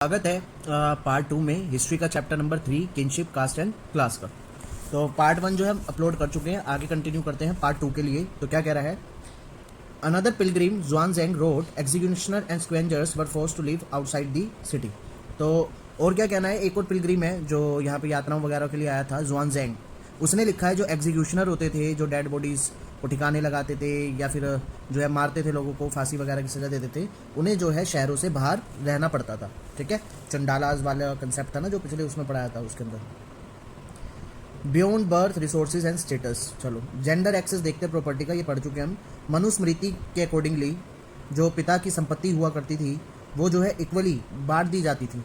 स्वागत है पार्ट 2 में हिस्ट्री का chapter number 3 kinship caste and class का। तो पार्ट 1 जो है हम अपलोड कर चुके हैं, आगे कंटिन्यू करते हैं पार्ट 2 के लिए। तो क्या कह रहा है, another pilgrim Xuanzang wrote executioner and scavengers were forced to live outside the city. तो और क्या कहना है, एक और पिलग्रिम है जो यहाँ पे यात्राओं वगैरह के लिए आया था, ज़ुआनज़ैंग। उसने लिखा है जो एग्जीक्यूशनर होते थे, जो डेड बॉडीज़ को ठिकाने लगाते थे या फिर जो है मारते थे लोगों को, फांसी वगैरह की सज़ा देते थे, उन्हें जो है शहरों से बाहर रहना पड़ता था। ठीक है, चंडालाज वाला कंसेप्ट था ना जो पिछले उसमें पढ़ाया था, उसके अंदर beyond birth resources and status. चलो जेंडर एक्सेस देखते हैं प्रॉपर्टी का, ये पढ़ चुके हम। मनुस्मृति के अकॉर्डिंगली जो पिता की संपत्ति हुआ करती थी वो जो है इक्वली बांट दी जाती थी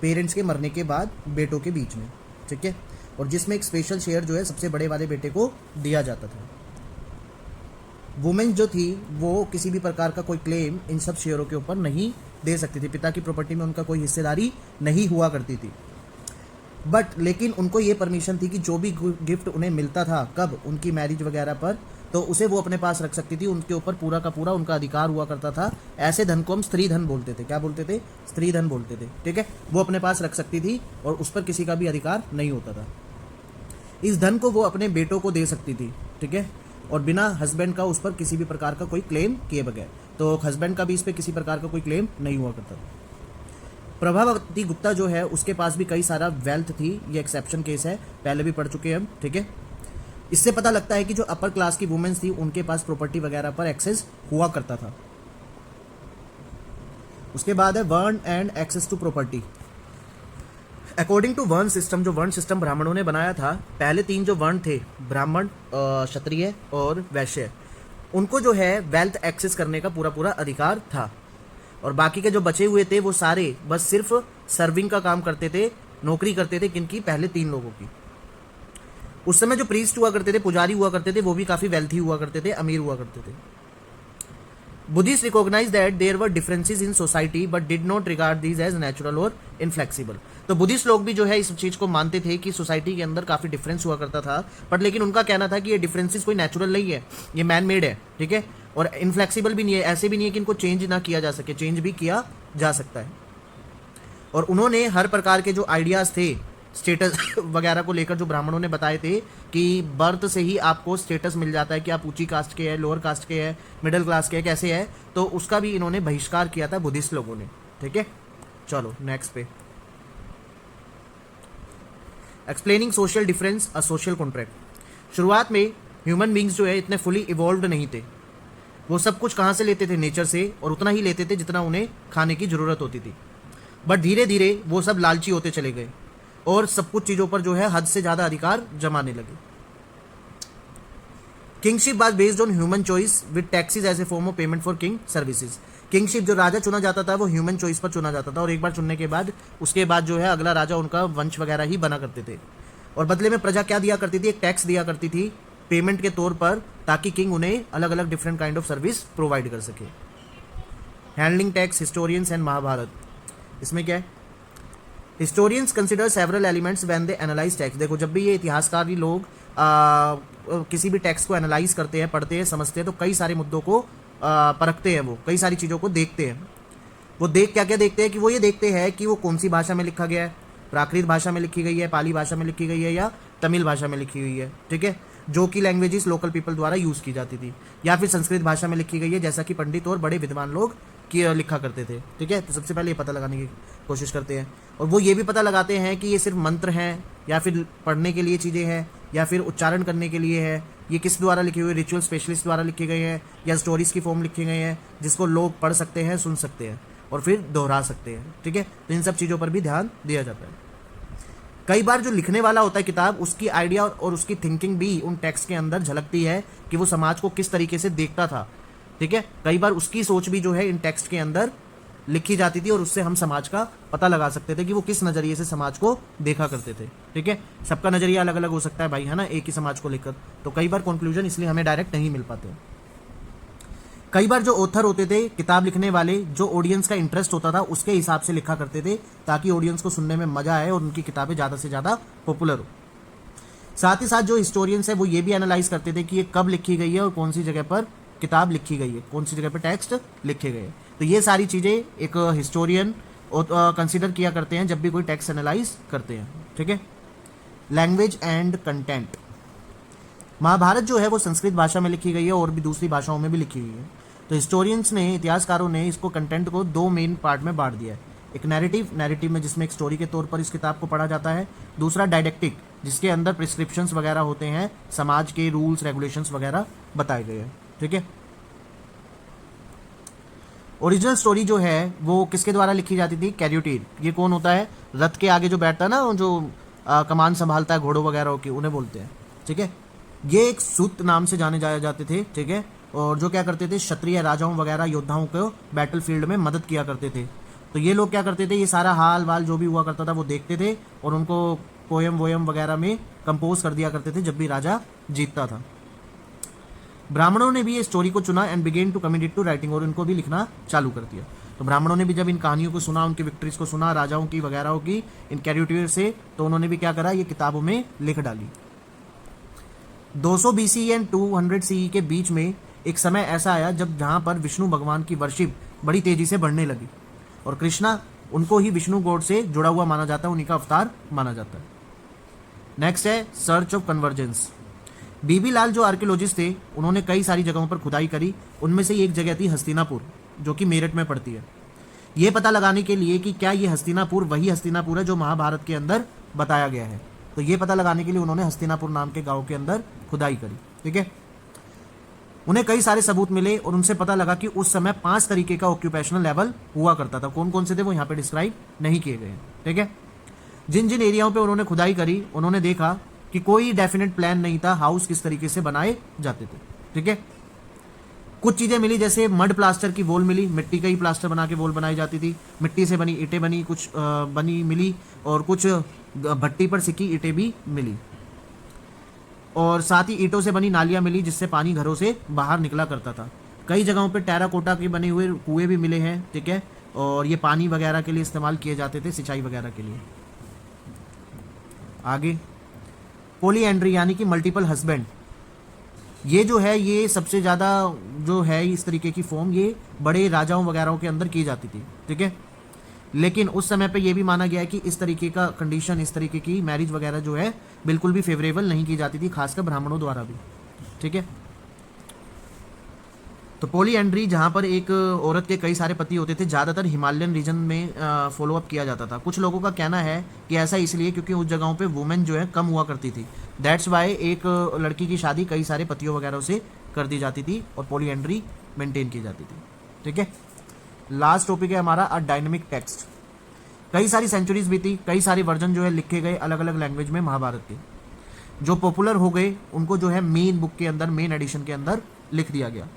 पेरेंट्स के मरने के बाद बेटों के बीच में। ठीक है, और जिसमें एक स्पेशल शेयर जो है सबसे बड़े वाले बेटे को दिया जाता था। वुमेन जो थी वो किसी भी प्रकार का कोई क्लेम इन सब शेयरों के ऊपर नहीं दे सकती थी, पिता की प्रॉपर्टी में उनका कोई हिस्सेदारी नहीं हुआ करती थी। बट लेकिन उनको ये परमिशन थी कि जो भी गिफ्ट उन्हें मिलता था, कब उनकी मैरिज वगैरह पर, तो उसे वो अपने पास रख सकती थी, उनके ऊपर पूरा का पूरा उनका अधिकार हुआ करता था। ऐसे धन को हम स्त्री धन बोलते थे। क्या बोलते थे? स्त्री धन बोलते थे। ठीक है, वो अपने पास रख सकती थी और उस पर किसी का भी अधिकार नहीं होता था। इस धन को वो अपने बेटों को दे सकती थी। ठीक है, और बिना हस्बैंड का उस पर किसी भी प्रकार का कोई क्लेम किए बगैर। तो हस्बैंड का भी इस पर किसी प्रकार का कोई क्लेम नहीं हुआ करता था। प्रभावती गुप्ता जो है उसके पास भी कई सारा वेल्थ थी, ये एक्सेप्शन केस है, पहले भी पढ़ चुके हैं हम। ठीक है, इससे पता लगता है कि जो अपर क्लास की वुमेन्स थी उनके पास प्रॉपर्टी वगैरह पर एक्सेस हुआ करता था। उसके बाद है varna and access to property. According to varna system, जो वर्ण सिस्टम ब्राह्मणों ने बनाया था, पहले 3 जो वर्ण थे, ब्राह्मण, क्षत्रिय और वैश्य, उनको जो है वेल्थ एक्सेस करने का पूरा पूरा अधिकार था। और बाकी के जो बचे हुए थे वो सारे बस सिर्फ सर्विंग का काम करते थे, नौकरी करते थे। किनकी? पहले 3 लोगों की। उस समय जो प्रीस्ट हुआ करते थे, पुजारी हुआ करते थे, वो भी काफी वेल्थी हुआ करते थे, अमीर हुआ करते थे। Buddhist recognise that there were differences in society but did not regard these as natural और इनफ्लेक्सिबल। तो बुद्धिस्ट लोग भी जो है इस चीज को मानते थे कि सोसाइटी के अंदर काफी डिफरेंस हुआ करता था, बट लेकिन उनका कहना था कि ये डिफरेंसेस कोई नेचुरल नहीं है, ये मैन मेड है। ठीक है, और इनफ्लेक्सिबल भी नहीं है, ऐसे भी नहीं है कि इनको चेंज ना किया जा सके, चेंज भी किया जा सकता है। और उन्होंने हर प्रकार के जो आइडियाज थे स्टेटस वगैरह को लेकर, जो ब्राह्मणों ने बताए थे कि बर्थ से ही आपको स्टेटस मिल जाता है कि आप ऊंची कास्ट के हैं, लोअर कास्ट के हैं, मिडिल क्लास के हैं, कैसे है, तो उसका भी इन्होंने बहिष्कार किया था बुद्धिस्ट लोगों ने। ठीक है, चलो नेक्स्ट पे। Explaining social difference a social contract. शुरुआत में ह्यूमन बींग्स जो है इतने फुली इवॉल्व्ड नहीं थे। वो सब कुछ कहाँ से लेते थे? नेचर से, और उतना ही लेते थे जितना उन्हें खाने की जरूरत होती थी। बट धीरे धीरे वो सब लालची होते चले गए और सब कुछ चीजों पर जो है हद से ज्यादा अधिकार जमाने लगे। Kingship was based on human choice with taxes as a form of payment for king services. Kingship, जो राजा चुना जाता था वो ह्यूमन चॉइस पर चुना जाता था, और एक बार चुनने के बाद उसके बाद जो है अगला राजा उनका वंश वगैरह ही बना करते थे। और बदले में प्रजा क्या दिया करती थी? एक टैक्स दिया करती थी पेमेंट के तौर पर, ताकि किंग उन्हें अलग अलग different kind of service provide कर सके। Handling tax, historians and Mahabharata. इसमें क्या है? Historians consider several elements when they analyse tax. देखो, जब भी ये इतिहासकारी लोग किसी भी टैक्स को एनालाइज करते हैं, पढ़ते हैं, समझते हैं, तो कई सारे मुद्दों को परखते हैं, वो कई सारी चीज़ों को देखते हैं। वो देख क्या क्या देखते हैं कि वो ये देखते हैं कि वो कौन सी भाषा में लिखा गया है, प्राकृत भाषा में लिखी गई है, पाली भाषा में लिखी गई है, या तमिल भाषा में लिखी हुई है। ठीक है, जो कि लैंग्वेजेस लोकल पीपल द्वारा यूज़ की जाती थी, या फिर संस्कृत भाषा में लिखी गई है, जैसा कि पंडित और बड़े विद्वान लोग की लिखा करते थे। ठीक है, तो सबसे पहले ये पता लगाने की कोशिश करते हैं। और वो ये भी पता लगाते हैं कि ये सिर्फ मंत्र हैं, या फिर पढ़ने के लिए चीज़ें हैं, या फिर उच्चारण करने के लिए है, ये किस द्वारा लिखे हुए, रिचुअल स्पेशलिस्ट द्वारा लिखे गए हैं, या स्टोरीज की फॉर्म लिखे गए हैं जिसको लोग पढ़ सकते हैं, सुन सकते हैं और फिर दोहरा सकते हैं। ठीक है, तो इन सब चीज़ों पर भी ध्यान दिया जाता है। कई बार जो लिखने वाला होता है किताब, उसकी आइडिया और उसकी थिंकिंग भी उन टेक्स्ट के अंदर झलकती है कि वो समाज को किस तरीके से देखता था। ठीक है, कई बार उसकी सोच भी जो है इन टेक्स्ट के अंदर लिखी जाती थी, और उससे हम समाज का पता लगा सकते थे कि वो किस नजरिए से समाज को देखा करते थे। ठीक है, सबका नजरिया अलग अलग हो सकता है भाई, है ना, एक ही समाज को लेकर, तो कई बार कंक्लूजन इसलिए हमें डायरेक्ट नहीं मिल पाते। कई बार जो ऑथर होते थे, किताब लिखने वाले, जो ऑडियंस का इंटरेस्ट होता था उसके हिसाब से लिखा करते थे, ताकि ऑडियंस को सुनने में मजा आए और उनकी किताबें ज़्यादा से ज़्यादा पॉपुलर हो। साथ ही साथ जो हिस्टोरियंस है वो ये भी एनालाइज करते थे कि ये कब लिखी गई है और कौन सी जगह पर किताब लिखी गई है, कौन सी जगह पर टेक्स्ट लिखे गए। तो ये सारी चीज़ें एक हिस्टोरियन कंसिडर किया करते हैं जब भी कोई टेक्स्ट एनालाइज करते हैं। ठीक है। Language and content. महाभारत जो है वो संस्कृत भाषा में लिखी गई है और भी दूसरी भाषाओं में भी लिखी हुई है। तो हिस्टोरियंस ने, इतिहासकारों ने इसको कंटेंट को दो मेन पार्ट में बांट दिया है। एक नैरेटिव में जिसमें एक स्टोरी के तौर पर इस किताब को पढ़ा जाता है। दूसरा डायडेक्टिक, जिसके अंदर प्रिस्क्रिप्शंस वगैरह होते हैं, समाज के रूल्स रेगुलेशंस वगैरह बताए गए हैं। ठीक है। ओरिजिनल स्टोरी जो है वो किसके द्वारा लिखी जाती थी? कैरियोटिड। ये कौन होता है? रथ के आगे जो बैठता है ना, जो कमान संभालता है घोड़ों वगैरह की, उन्हें बोलते हैं। ठीक है। ये एक सूत नाम से जाने जाते थे। ठीक है। और जो क्या करते थे, क्षत्रिय राजाओं वगैरह योद्धाओं को बैटल फील्ड में मदद किया करते थे। तो ये लोग क्या करते थे, ये सारा हाल वाल जो भी हुआ करता था वो देखते थे और उनको पोयम वोयम वगैरह में कंपोज कर दिया करते थे जब भी राजा जीतता था। ब्राह्मणों ने भी ये स्टोरी को चुना and began to commit it to writing, और इनको भी लिखना चालू कर दिया। तो ब्राह्मणों ने भी जब इन कहानियों को सुना, उनकी विक्ट्रीज को सुना, राजाओं की वगैरह की, इन कैरियोटिड से, तो उन्होंने भी क्या करा, ये किताबों में लिख डाली। 200 BCE एंड 200 CE के बीच में एक समय ऐसा आया जब जहां पर विष्णु भगवान की वर्शिप बड़ी तेजी से बढ़ने लगी और कृष्णा, उनको ही विष्णु गॉड से जुड़ा हुआ माना जाता है, उन्हीं का अवतार माना जाता है। नेक्स्ट है सर्च ऑफ कन्वर्जेंस। बीबी लाल जो आर्कियोलॉजिस्ट थे, उन्होंने कई सारी जगहों पर खुदाई करी। उनमें से एक जगह थी हस्तिनापुर, जो कि मेरठ में पड़ती है। ये पता लगाने के लिए कि क्या ये हस्तिनापुर वही हस्तिनापुर है जो महाभारत के अंदर बताया गया है, तो ये पता लगाने के लिए उन्होंने हस्तिनापुर नाम के गांव के अंदर खुदाई करी। ठीक है। उन्हें कई सारे सबूत मिले और उनसे पता लगा कि उस समय 5 तरीके का ऑक्यूपेशनल लेवल हुआ करता था। कौन कौन से थे वो यहाँ पे डिस्क्राइब नहीं किए गए। ठीक है। जिन जिन एरियाओं पे उन्होंने खुदाई करी, उन्होंने देखा कि कोई डेफिनेट प्लान नहीं था हाउस किस तरीके से बनाए जाते थे। ठीक है। कुछ चीजें मिली, जैसे मड प्लास्टर की वॉल मिली, मिट्टी का ही प्लास्टर बना के वॉल बनाई जाती थी। मिट्टी से बनी ईंटें बनी, कुछ बनी मिली, और कुछ भट्टी पर सिकी ईंटें भी मिली, और साथ ही ईंटों से बनी नालियां मिली जिससे पानी घरों से बाहर निकला करता था। कई जगहों पे टेराकोटा के बने हुए कुएं भी मिले हैं। ठीक है। और ये पानी वगैरह के लिए इस्तेमाल किए जाते थे, सिंचाई वगैरह के लिए। आगे पॉलीएंड्री यानी कि मल्टीपल हस्बैंड, ये जो है ये सबसे ज़्यादा जो है इस तरीके की फॉर्म ये बड़े राजाओं वगैरह के अंदर की जाती थी। ठीक है। लेकिन उस समय पे ये भी माना गया है कि इस तरीके का कंडीशन, इस तरीके की मैरिज वगैरह जो है बिल्कुल भी फेवरेबल नहीं की जाती थी, खासकर ब्राह्मणों द्वारा भी। ठीक है। तो पॉलीएंड्री जहाँ पर एक औरत के कई सारे पति होते थे, ज़्यादातर हिमालयन रीजन में फॉलोअप किया जाता था। कुछ लोगों का कहना है कि ऐसा इसलिए क्योंकि उस जगहों पे वुमेन जो है कम हुआ करती थी। दैट्स वाई एक लड़की की शादी कई सारे पतियों वगैरह से कर दी जाती थी और पॉलीएंड्री मेंटेन की जाती थी। ठीक है। लास्ट टॉपिक है हमारा अ डायनेमिक टेक्स्ट। कई सारी सेंचुरीज बीती, कई सारे वर्जन जो है लिखे गए अलग अलग लैंग्वेज में महाभारत के। जो पॉपुलर हो गए उनको जो है मेन बुक के अंदर, मेन एडिशन के अंदर लिख दिया गया।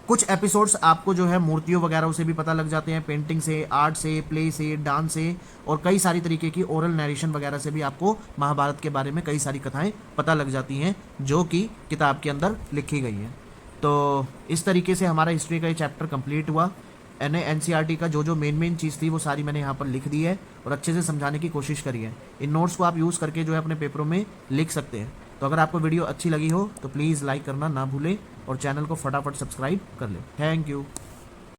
कुछ एपिसोड्स आपको जो है मूर्तियों वगैरह से भी पता लग जाते हैं, पेंटिंग से, आर्ट से, प्ले से, डांस से, और कई सारी तरीके की ओरल नरेशन वगैरह से भी आपको महाभारत के बारे में कई सारी कथाएं पता लग जाती हैं जो कि किताब के अंदर लिखी गई हैं। तो इस तरीके से हमारा हिस्ट्री का ये चैप्टर कंप्लीट हुआ। NCERT का जो मेन चीज़ थी वो सारी मैंने यहाँ पर लिख दी है और अच्छे से समझाने की कोशिश करी है। इन नोट्स को आप यूज़ करके जो है अपने पेपरों में लिख सकते हैं। तो अगर आपको वीडियो अच्छी लगी हो तो प्लीज़ लाइक करना ना भूलें और चैनल को फटाफट सब्सक्राइब कर लें। Thank you.